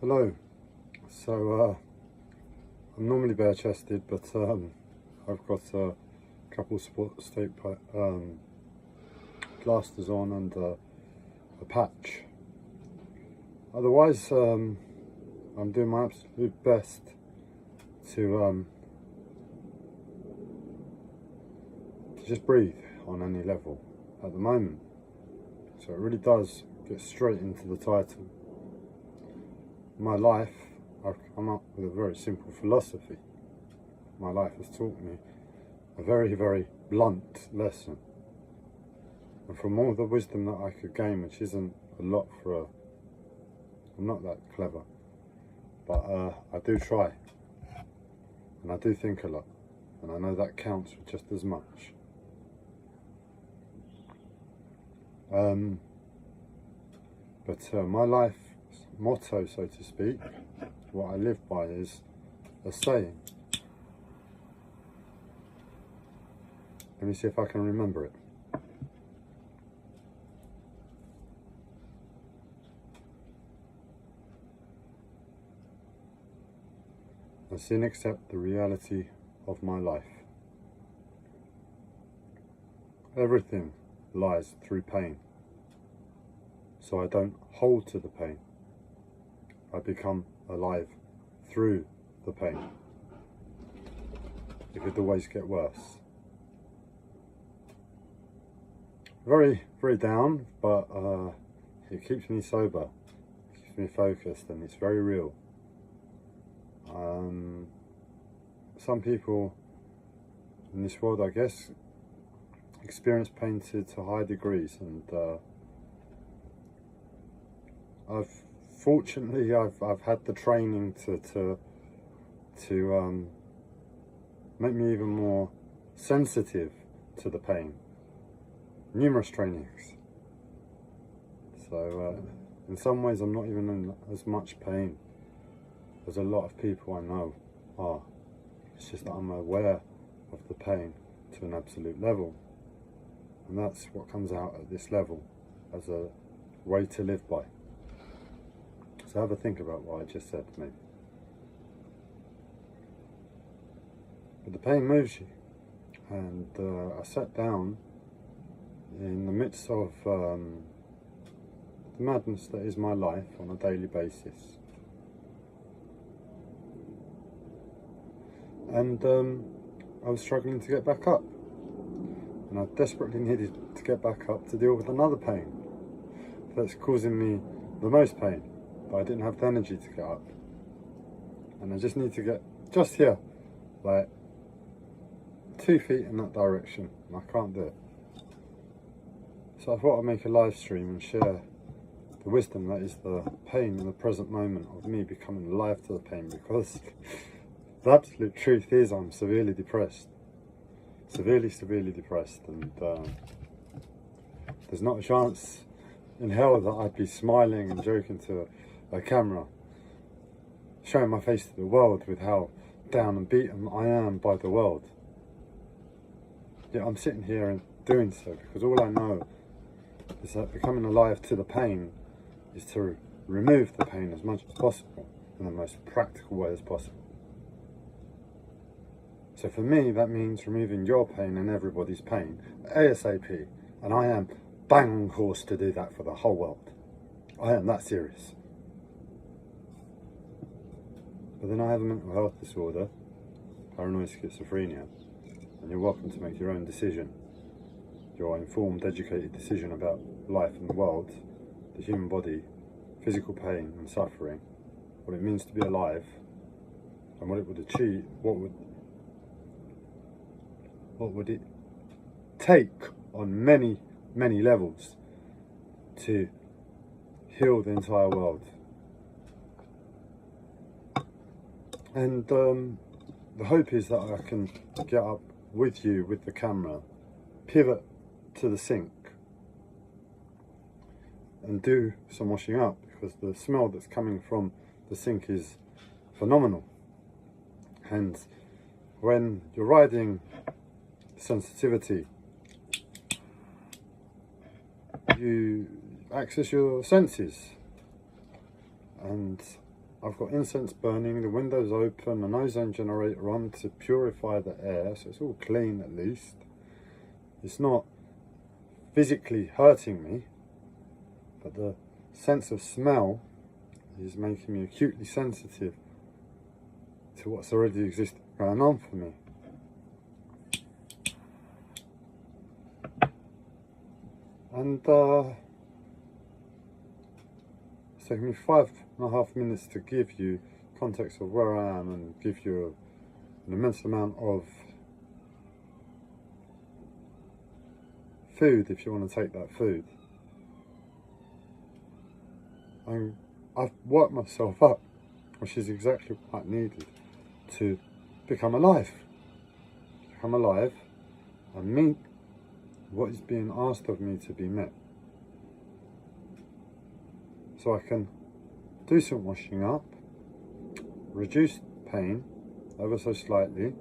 Hello. So I'm normally bare-chested, but I've got a couple state plasters on and a patch. Otherwise, I'm doing my absolute best to just breathe on any level at the moment. So it really does get straight into the title. My life, I've come up with a very simple philosophy. My life has taught me a very, very blunt lesson. And from all the wisdom that I could gain, which isn't a lot I'm not that clever, but I do try. And I do think a lot. And I know that counts for just as much. My life motto, so to speak, what I live by is a saying. Let me see if I can remember it. I sin accept the reality of my life. Everything lies through pain. So I don't hold to the pain. I become alive through the pain. It could always get worse. Very, very down, but it keeps me sober, it keeps me focused, and it's very real. Some people in this world, I guess, experience pain to high degrees, and Fortunately, I've had the training to make me even more sensitive to the pain. Numerous trainings. So in some ways, I'm not even in as much pain as a lot of people I know are. It's just that I'm aware of the pain to an absolute level, and that's what comes out at this level as a way to live by. So have a think about what I just said, maybe. But the pain moves you, and I sat down in the midst of the madness that is my life on a daily basis, and I was struggling to get back up, and I desperately needed to get back up to deal with another pain that's causing me the most pain. But I didn't have the energy to get up, and I just need to get just here, like 2 feet in that direction, and I can't do it. So I thought I'd make a live stream and share the wisdom that is the pain in the present moment of me becoming alive to the pain, because the absolute truth is I'm severely depressed, severely depressed, and there's not a chance in hell that I'd be smiling and joking to a camera, showing my face to the world with how down and beaten I am by the world. Yet I'm sitting here and doing so because all I know is that becoming alive to the pain is to remove the pain as much as possible in the most practical way as possible. So for me, that means removing your pain and everybody's pain ASAP, and I am bang on course to do that for the whole world. I am that serious. But then I have a mental health disorder, paranoid schizophrenia, and you're welcome to make your own decision, your informed, educated decision about life and the world, the human body, physical pain and suffering, what it means to be alive, and what it would achieve, what would it take on many, many levels to heal the entire world. And the hope is that I can get up with you, with the camera, pivot to the sink, and do some washing up, because the smell that's coming from the sink is phenomenal. And when you're riding sensitivity, you access your senses, and I've got incense burning, the windows open, an ozone generator on to purify the air, so it's all clean at least. It's not physically hurting me, but the sense of smell is making me acutely sensitive to what's already existing going on for me. And it's taken me 5.5 minutes to give you context of where I am and give you an immense amount of food if you want to take that food. And I've worked myself up, which is exactly what I needed to become alive. Become alive and meet what is being asked of me to be met. So I can do some washing up, reduce pain ever so slightly.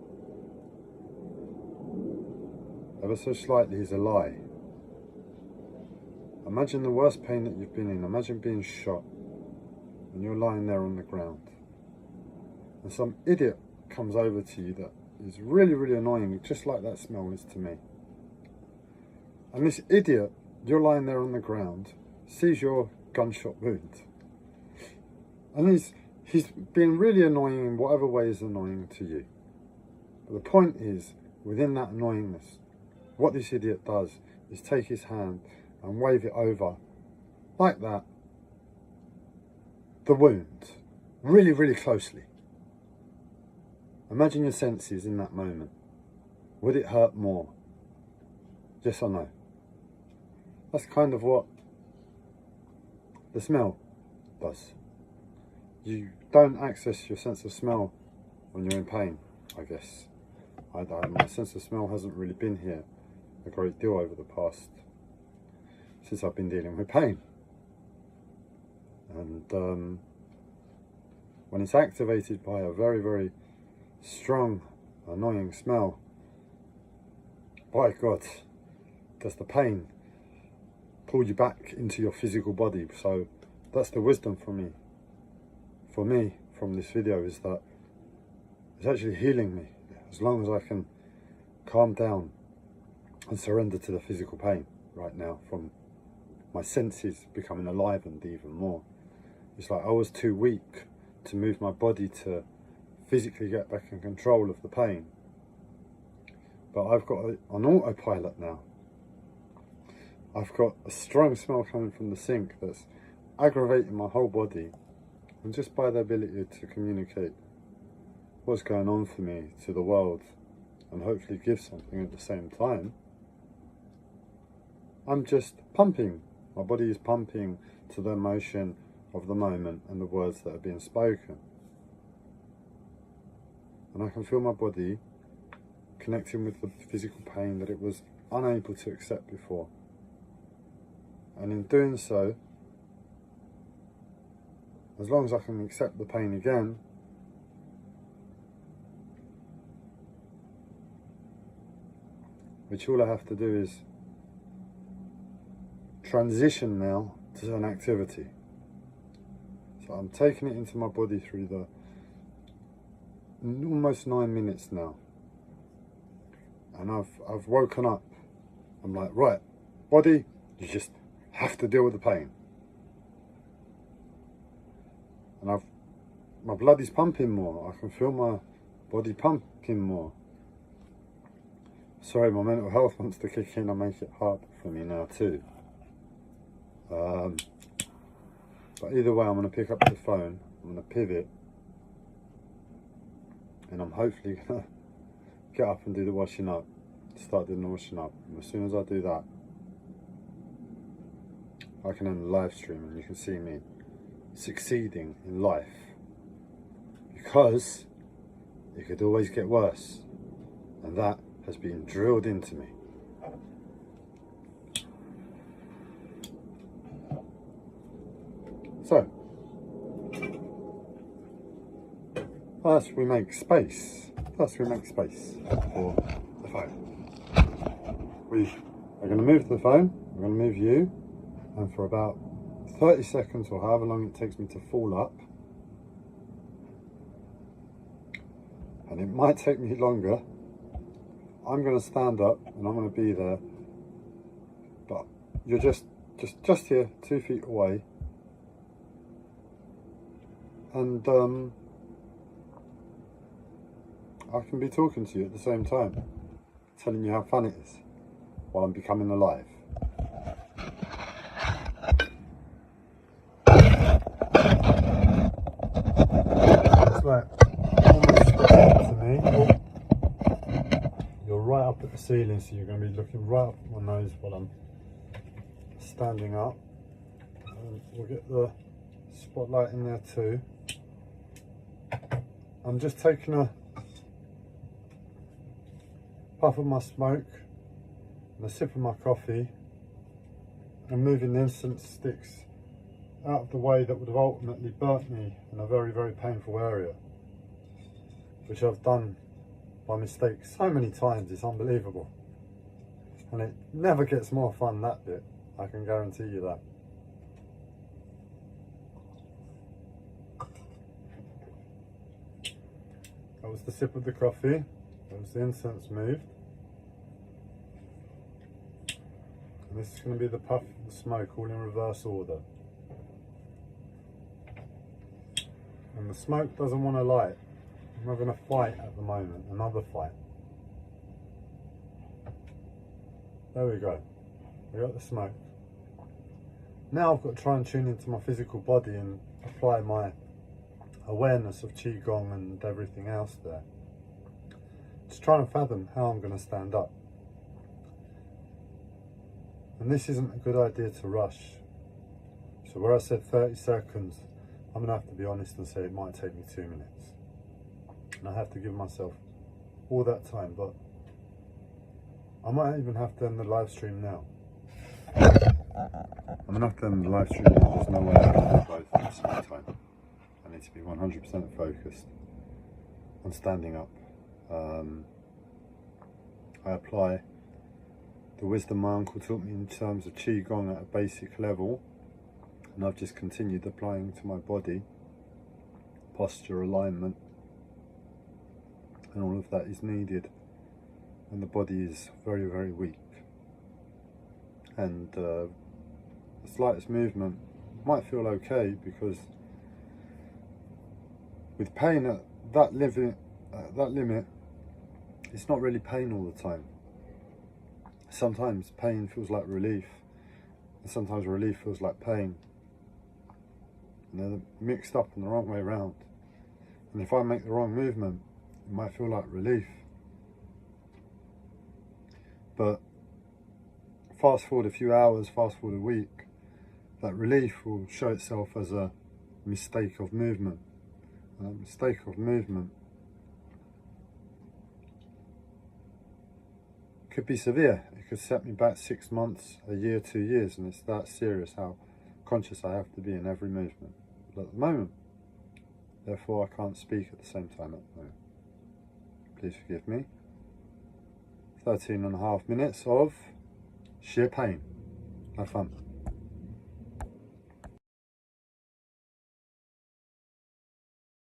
Ever so slightly is a lie. Imagine the worst pain that you've been in. Imagine being shot and you're lying there on the ground. And some idiot comes over to you that is really, really annoying, just like that smell is to me. And this idiot, you're lying there on the ground, sees your gunshot wound. And he's being really annoying in whatever way is annoying to you. But the point is, within that annoyingness, what this idiot does is take his hand and wave it over, like that, the wound, really, really closely. Imagine your senses in that moment. Would it hurt more? Yes or no? That's kind of what the smell does. You don't access your sense of smell when you're in pain, I guess. My sense of smell hasn't really been here a great deal over the past, since I've been dealing with pain. And when it's activated by a very, very strong, annoying smell, by God, does the pain pull you back into your physical body. So that's the wisdom for me from this video, is that it's actually healing me as long as I can calm down and surrender to the physical pain right now from my senses becoming alivened even more. It's like I was too weak to move my body to physically get back in control of the pain, but I've got an autopilot now. I've got a strong smell coming from the sink that's aggravating my whole body, and just by the ability to communicate what's going on for me to the world and hopefully give something at the same time, I'm just pumping. My body is pumping to the emotion of the moment and the words that are being spoken. And I can feel my body connecting with the physical pain that it was unable to accept before. And in doing so, as long as I can accept the pain again, which all I have to do is transition now to an activity. So I'm taking it into my body through the almost 9 minutes now, and I've woken up. I'm like, right, body, you just have to deal with the pain. And my blood is pumping more. I can feel my body pumping more. Sorry, my mental health wants to kick in and make it hard for me now too. But either way, I'm going to pick up the phone, I'm going to pivot, and I'm hopefully going to get up and do the washing up, start doing the washing up. And as soon as I do that, I can end the live stream and you can see me succeeding in life, because it could always get worse, and that has been drilled into me. So, first we make space. For the phone. We are going to move the phone, we're going to move you, and for about 30 seconds or however long it takes me to fall up, and it might take me longer. I'm going to stand up and I'm going to be there, but you're just here, 2 feet away, and I can be talking to you at the same time, telling you how fun it is while I'm becoming alive. It's like almost stuck to me. You're right up at the ceiling, so you're going to be looking right up at my nose while I'm standing up. And we'll get the spotlight in there too. I'm just taking a puff of my smoke and a sip of my coffee and moving the incense sticks out of the way that would have ultimately burnt me in a very, very painful area, which I've done by mistake so many times. It's unbelievable, and it never gets more fun, that bit, I can guarantee you that. That was the sip of the coffee, that was the incense moved, and this is going to be the puff of the smoke, all in reverse order. And the smoke doesn't want to light. I'm not going to fight at the moment, another fight. There we go, we got the smoke. Now I've got to try and tune into my physical body and apply my awareness of Qigong and everything else there. Just trying to fathom how I'm going to stand up. And this isn't a good idea to rush. So where I said 30 seconds, I'm going to have to be honest and say it might take me 2 minutes. And I have to give myself all that time, but I might even have to end the live stream now. I'm going to have to end the live stream now. There's no way I can do both at the same time. I need to be 100% focused on standing up. I apply the wisdom my uncle taught me in terms of Qigong at a basic level, and I've just continued applying to my body. Posture, alignment, and all of that is needed when the body is very, very weak. And the slightest movement might feel okay, because with pain at that limit, it's not really pain all the time. Sometimes pain feels like relief, and sometimes relief feels like pain. And they're mixed up in the wrong way around. And if I make the wrong movement, it might feel like relief. But fast forward a few hours, fast forward a week, that relief will show itself as a mistake of movement. And that mistake of movement could be severe. It could set me back 6 months, a year, 2 years, and it's that serious how conscious I have to be in every movement. But at the moment, therefore I can't speak at the same time at the moment. Please forgive me. 13.5 minutes of sheer pain. Have fun.